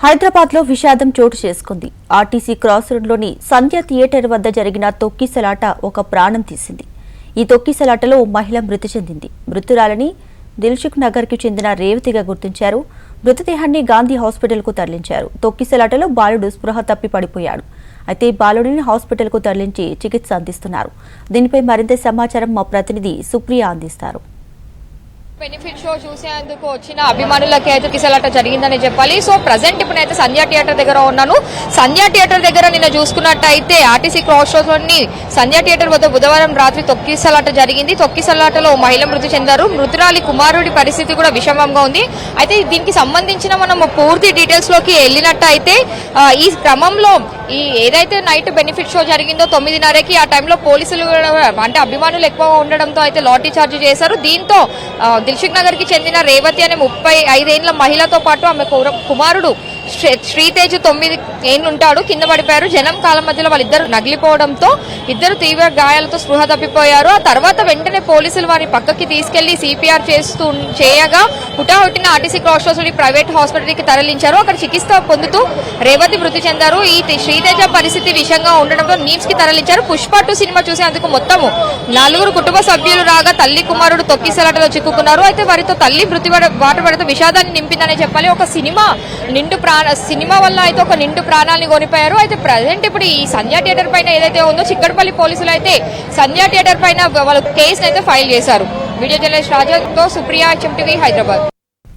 హైదరాబాద్ లో విషాదం చోటు చేసుకుంది. ఆర్టీసీ క్రాస్ రోడ్లోని సంధ్య థియేటర్ వద్ద జరిగిన తొక్కిసలాట ఒక ప్రాణం తీసింది. ఈ తొక్కిసలాటలో మహిళ మృతి చెందింది. మృతురాలని దిల్సుఖ్ నగర్ కి చెందిన రేవతిగా గుర్తించారు. మృతదేహాన్ని గాంధీ హాస్పిటల్ కు తరలించారు. తొక్కిసలాటలో బాలుడు స్పృహ తప్పి పడిపోయాడు. అయితే బాలుడిని హాస్పిటల్ కు తరలించి చికిత్స అందిస్తున్నారు. దీనిపై మరింత సమాచారం మా ప్రతినిధి సుప్రియ అందిస్తారు. బెనిఫిట్ షో చూసేందుకు వచ్చిన అభిమానులకి అయితే తొక్కిసలాట జరిగిందని చెప్పాలి. సో ప్రజెంట్ ఇప్పుడైతే సంధ్యా థియేటర్ దగ్గర ఉన్నాను. సంధ్యా థియేటర్ దగ్గర నిన్న చూసుకున్నట్టయితే ఆర్టీసీ క్రాస్ రోడ్లోని సంధ్యా థియేటర్ వద్ద బుధవారం రాత్రి తొక్కిసలాట జరిగింది. తొక్కిసలాటలో మహిళ మృతి చెందారు. మృతురాలి కుమారుడి పరిస్థితి కూడా విషమంగా ఉంది. అయితే దీనికి సంబంధించిన మనం పూర్తి డీటెయిల్స్ లోకి వెళ్ళినట్టయితే ఈ క్రమంలో ఏదైతే నైట్ బెనిఫిట్ షో జరిగిందో 9:30కి ఆ టైంలో పోలీసులు అంటే అభిమానులు ఎక్కువ ఉండడంతో అయితే లాఠీ చార్జ్ చేశారు. దీంతో దిల్సుఖ్ నగర్ కి చెందిన రేవతి అనే 35 ఏళ్ల మహిళతో పాటు ఆమె కుమారుడు శ్రీతేజ్ 9 ఏళ్ళు ఉంటాడు, కింద పడిపోయారు. జనం కాలం మధ్యలో వాళ్ళిద్దరు నగిలిపోవడంతో ఇద్దరు తీవ్ర గాయాలతో స్పృహ తప్పిపోయారు. ఆ తర్వాత వెంటనే పోలీసులు వారిని పక్కకి తీసుకెళ్లి సిపిఆర్ చేయగా హుటాహుటిన RTC cross road private hospital కి తరలించారు. అక్కడ చికిత్స పొందుతూ రేవతి మృతి చెందారు. ఈ శ్రీతేజ పరిస్థితి విషంగా ఉండడంతో నీమ్స్ కి తరలించారు. పుష్ప 2 సినిమా చూసేందుకు మొత్తము 4 కుటుంబ సభ్యులు రాగా తల్లి కుమారుడు తొక్కిసలాటలో చిక్కుకున్నారు. అయితే వారితో తల్లి మృతి బాటపడితే విషాదాన్ని నింపిందనే చెప్పాలి. ఒక సినిమా వల్ల అయితే ఒక నిండు ప్రాణాలని కొనిపోయారు. అయితే ప్రజెంట్ ఇప్పుడు ఈ సంధ్యా థియేటర్ పైన ఏదైతే ఉందో చిక్కడపల్లి పోలీసులు అయితే సంధ్యా థియేటర్ పైన వాళ్ళు కేసును అయితే ఫైల్ చేశారు. వీడియో జర్నలిస్ట్ రాజాతో సుప్రియ, HMTV, హైదరాబాద్.